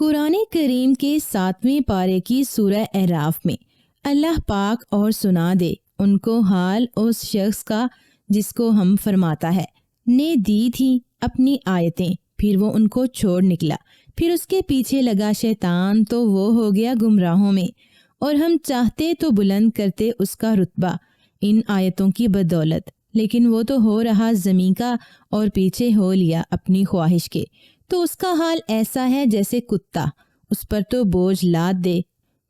قرآن کریم کے 7ویں پارے کی سورہ اعراف میں اللہ پاک اور سنا دے ان کو حال اس شخص کا جس کو ہم فرماتا ہے نے دی تھی اپنی آیتیں، پھر وہ ان کو چھوڑ نکلا، پھر اس کے پیچھے لگا شیطان تو وہ ہو گیا گمراہوں میں، اور ہم چاہتے تو بلند کرتے اس کا رتبہ ان آیتوں کی بدولت، لیکن وہ تو ہو رہا زمین کا اور پیچھے ہو لیا اپنی خواہش کے، تو اس کا حال ایسا ہے جیسے کتا، اس پر تو بوجھ لاد دے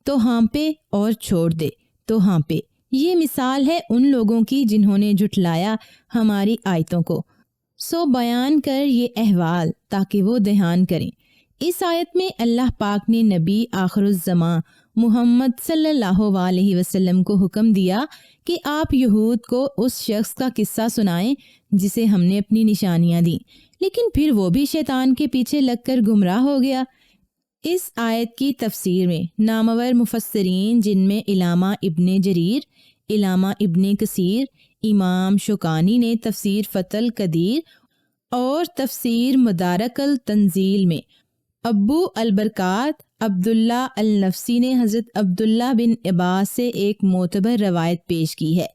تو ہانپے اور چھوڑ دے تو ہانپے۔ یہ مثال ہے ان لوگوں کی جنہوں نے جھٹلایا ہماری آیتوں کو، سو بیان کر یہ احوال تاکہ وہ دھیان کریں۔ اس آیت میں اللہ پاک نے نبی آخر الزماں محمد صلی اللہ علیہ وسلم کو حکم دیا کہ آپ یہود کو اس شخص کا قصہ سنائیں جسے ہم نے اپنی نشانیاں دیں، لیکن پھر وہ بھی شیطان کے پیچھے لگ کر گمراہ ہو گیا۔ اس آیت کی تفسیر میں نامور مفسرین جن میں علامہ ابن جریر، علامہ ابن کثیر، امام شوکانی نے تفسیر فتح القدیر اور تفسیر مدارک التنزیل میں ابو البرکات عبداللہ النفسی نے حضرت عبداللہ بن عباس سے ایک معتبر روایت پیش کی ہے،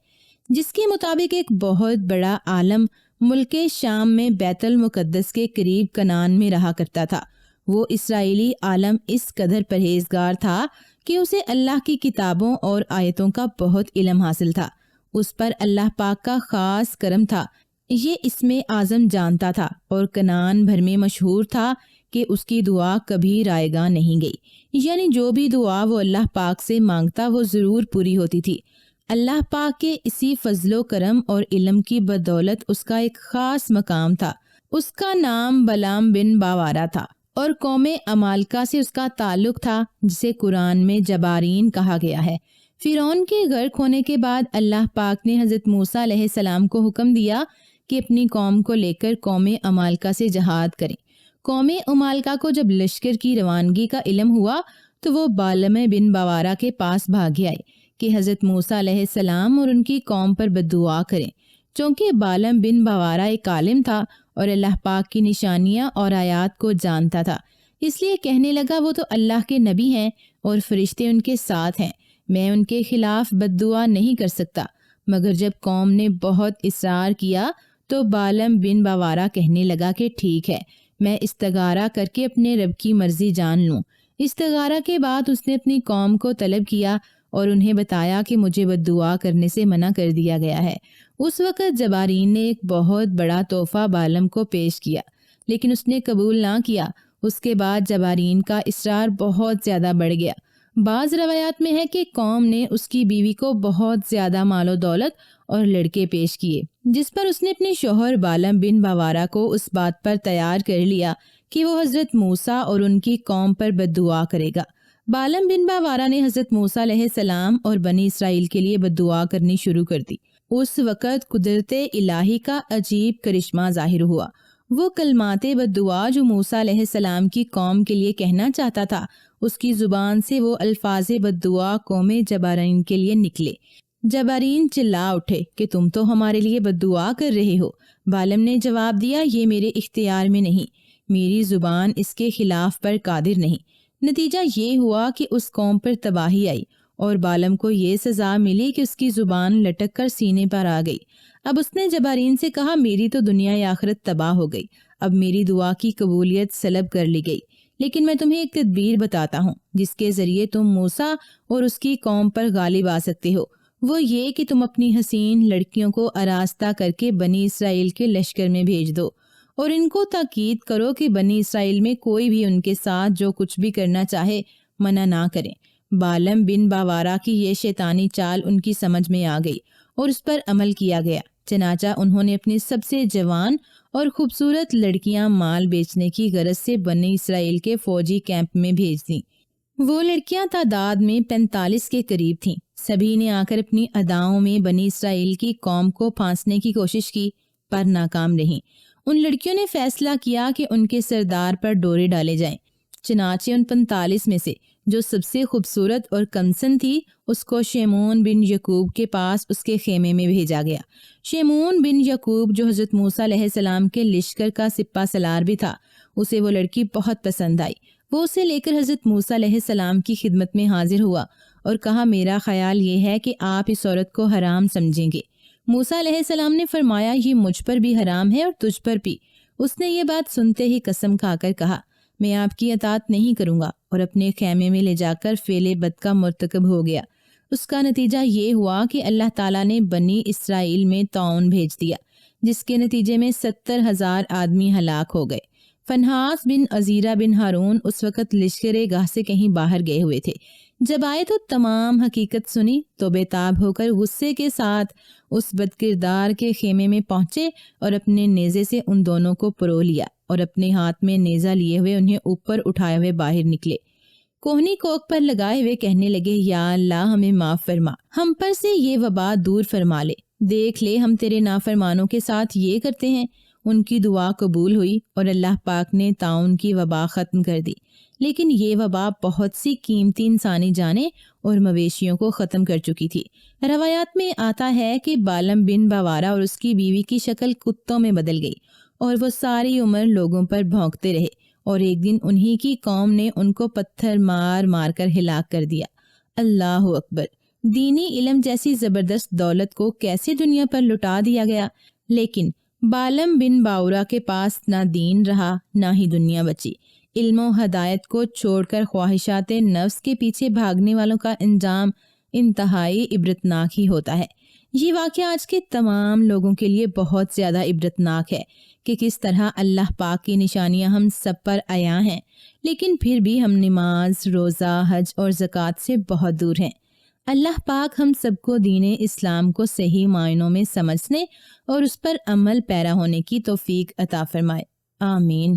جس کے مطابق ایک بہت بڑا عالم ملک شام میں بیت المقدس کے قریب کنان میں رہا کرتا تھا۔ وہ اسرائیلی عالم اس قدر پرہیزگار تھا کہ اسے اللہ کی کتابوں اور آیتوں کا بہت علم حاصل تھا۔ اس پر اللہ پاک کا خاص کرم تھا، یہ اسم اعظم جانتا تھا اور کنان بھر میں مشہور تھا کہ اس کی دعا کبھی رائے گاہ نہیں گئی، یعنی جو بھی دعا وہ اللہ پاک سے مانگتا وہ ضرور پوری ہوتی تھی۔ اللہ پاک کے اسی فضل و کرم اور علم کی بدولت اس کا ایک خاص مقام تھا۔ اس کا نام بلام بن باورا تھا اور قوم عمالقہ سے اس کا تعلق تھا، جسے قرآن میں جبارین کہا گیا ہے۔ فرعون کے غرق ہونے کے بعد اللہ پاک نے حضرت موسیٰ علیہ السلام کو حکم دیا کہ اپنی قوم کو لے کر قوم عمالقہ سے جہاد کریں۔ قوم عمالقہ کو جب لشکر کی روانگی کا علم ہوا تو وہ بالم بن باورا کے پاس بھاگے آئے کہ حضرت موسیٰ علیہ السلام اور ان کی قوم پر بددعا کریں۔ چونکہ بالم بن باورا ایک عالم تھا اور اللہ پاک کی نشانیاں اور آیات کو جانتا تھا، اس لیے کہنے لگا وہ تو اللہ کے نبی ہیں اور فرشتے ان کے ساتھ ہیں، میں ان کے خلاف بددعا نہیں کر سکتا۔ مگر جب قوم نے بہت اصرار کیا تو بالم بن باورا کہنے لگا کہ ٹھیک ہے، میں استخارہ کر کے اپنے رب کی مرضی جان لوں۔ استخارہ کے بعد اس نے اپنی قوم کو طلب کیا اور انہیں بتایا کہ مجھے بددعا کرنے سے منع کر دیا گیا ہے۔ اس وقت جبارین نے ایک بہت بڑا تحفہ بالم کو پیش کیا، لیکن اس نے قبول نہ کیا۔ اس کے بعد جبارین کا اصرار بہت زیادہ بڑھ گیا۔ بعض روایات میں ہے کہ قوم نے اس کی بیوی کو بہت زیادہ مال و دولت اور لڑکے پیش کیے، جس پر اس نے اپنے شوہر بالم بن باورا کو اس بات پر تیار کر لیا کہ وہ حضرت موسیٰ اور ان کی قوم پر بددعا کرے گا۔ بالم بن باورا نے حضرت موسیٰ علیہ السلام اور بنی اسرائیل کے لیے بددعا کرنی شروع کر دی۔ اس وقت قدرت الہی کا عجیب کرشمہ ظاہر ہوا۔ وہ کلمات بددعا جو موسیٰ علیہ السلام کی قوم کے لیے کہنا چاہتا تھا، اس کی زبان سے وہ الفاظ بددعا قوم جبارین کے لیے نکلے۔ جبارین چلا اٹھے کہ تم تو ہمارے لیے بددعا کر رہے ہو۔ بالم نے جواب دیا، یہ میرے اختیار میں نہیں، میری زبان اس کے خلاف پر قادر نہیں۔ نتیجہ یہ ہوا کہ اس قوم پر تباہی آئی اور بالم کو یہ سزا ملی کہ اس کی زبان لٹک کر سینے پر آ گئی۔ اب اس نے جبارین سے کہا، میری تو دنیا آخرت تباہ ہو گئی، اب میری دعا کی قبولیت سلب کر لی گئی، لیکن میں تمہیں ایک تدبیر بتاتا ہوں جس کے ذریعے تم موسیٰ اور اس کی قوم پر غالب آ سکتے ہو۔ وہ یہ کہ تم اپنی حسین لڑکیوں کو آراستہ کر کے بنی اسرائیل کے لشکر میں بھیج دو اور ان کو تاکید کرو کہ بنی اسرائیل میں کوئی بھی ان کے ساتھ جو کچھ بھی کرنا چاہے منع نہ کریں۔ بالم بن باورا کی یہ شیطانی چال ان کی سمجھ میں آ گئی اور اس پر عمل کیا گیا۔ چنانچہ انہوں نے اپنی سب سے جوان اور خوبصورت لڑکیاں مال بیچنے کی غرض سے بنی اسرائیل کے فوجی کیمپ میں بھیج دیں۔ وہ لڑکیاں تعداد میں 45 کے قریب تھیں۔ سبھی نے آ کر اپنی اداؤں میں بنی اسرائیل کی قوم کو پھانسنے کی کوشش کی، پر ناکام رہیں۔ ان لڑکیوں نے فیصلہ کیا کہ ان کے سردار پر ڈورے ڈالے جائیں۔ چنانچہ ان 45 میں سے جو سب سے خوبصورت اور کمسن تھی، اس کو شیمون بن یعقوب کے پاس اس کے خیمے میں بھیجا گیا۔ شیمون بن یعقوب جو حضرت موسیٰ علیہ السلام کے لشکر کا سپہ سالار بھی تھا، اسے وہ لڑکی بہت پسند آئی۔ وہ اسے لے کر حضرت موسیٰ علیہ السلام کی خدمت میں حاضر ہوا اور کہا میرا خیال یہ ہے کہ آپ اس عورت کو حرام سمجھیں گے۔ موسیٰ علیہ السلام نے فرمایا یہ مجھ پر بھی حرام ہے اور تجھ پر بھی۔ اس نے یہ بات سنتے ہی قسم کھا کر کہا میں آپ کی اطاعت نہیں کروں گا، اور اپنے خیمے میں لے جا کر فعل بد کا مرتکب ہو گیا۔ اس کا نتیجہ یہ ہوا کہ اللہ تعالیٰ نے بنی اسرائیل میں طاعون بھیج دیا، جس کے نتیجے میں 70,000 آدمی ہلاک ہو گئے۔ فنحاس بن عزیرہ بن ہارون اس وقت لشکر گاہ سے کہیں باہر گئے ہوئے تھے۔ جب آئے تو تمام حقیقت سنی تو بے تاب ہو کر غصے کے ساتھ اس بد کردار کے خیمے میں پہنچے اور اپنے نیزے سے ان دونوں کو پرو لیا اور اپنے ہاتھ میں نیزہ لیے ہوئے انہیں اوپر اٹھائے ہوئے باہر نکلے۔ کوہنی کوک پر لگائے ہوئے کہنے لگے یا اللہ ہمیں معاف فرما، ہم پر سے یہ وبا دور فرما لے، دیکھ لے ہم تیرے نافرمانوں کے ساتھ یہ کرتے ہیں۔ ان کی دعا قبول ہوئی اور اللہ پاک نے طاعون کی وبا ختم کر دی، لیکن یہ وبا بہت سی قیمتی انسانی جانیں اور مویشیوں کو ختم کر چکی تھی۔ روایات میں آتا ہے کہ بالم بن باورا اور اس کی بیوی کی شکل کتوں میں بدل گئی اور وہ ساری عمر لوگوں پر بھونکتے رہے، اور ایک دن انہی کی قوم نے ان کو پتھر مار مار کر ہلاک کر دیا۔ اللہ اکبر! دینی علم جیسی زبردست دولت کو کیسے دنیا پر لٹا دیا گیا، لیکن بالم بن باورا کے پاس نہ دین رہا نہ ہی دنیا بچی۔ علم و ہدایت کو چھوڑ کر خواہشات نفس کے پیچھے بھاگنے والوں کا انجام انتہائی عبرتناک ہی ہوتا ہے۔ یہ واقعہ آج کے تمام لوگوں کے لیے بہت زیادہ عبرتناک ہے کہ کس طرح اللہ پاک کی نشانیاں ہم سب پر عیاں ہیں، لیکن پھر بھی ہم نماز، روزہ، حج اور زکوٰۃ سے بہت دور ہیں۔ اللہ پاک ہم سب کو دین اسلام کو صحیح معنوں میں سمجھنے اور اس پر عمل پیرا ہونے کی توفیق عطا فرمائے۔ آمین۔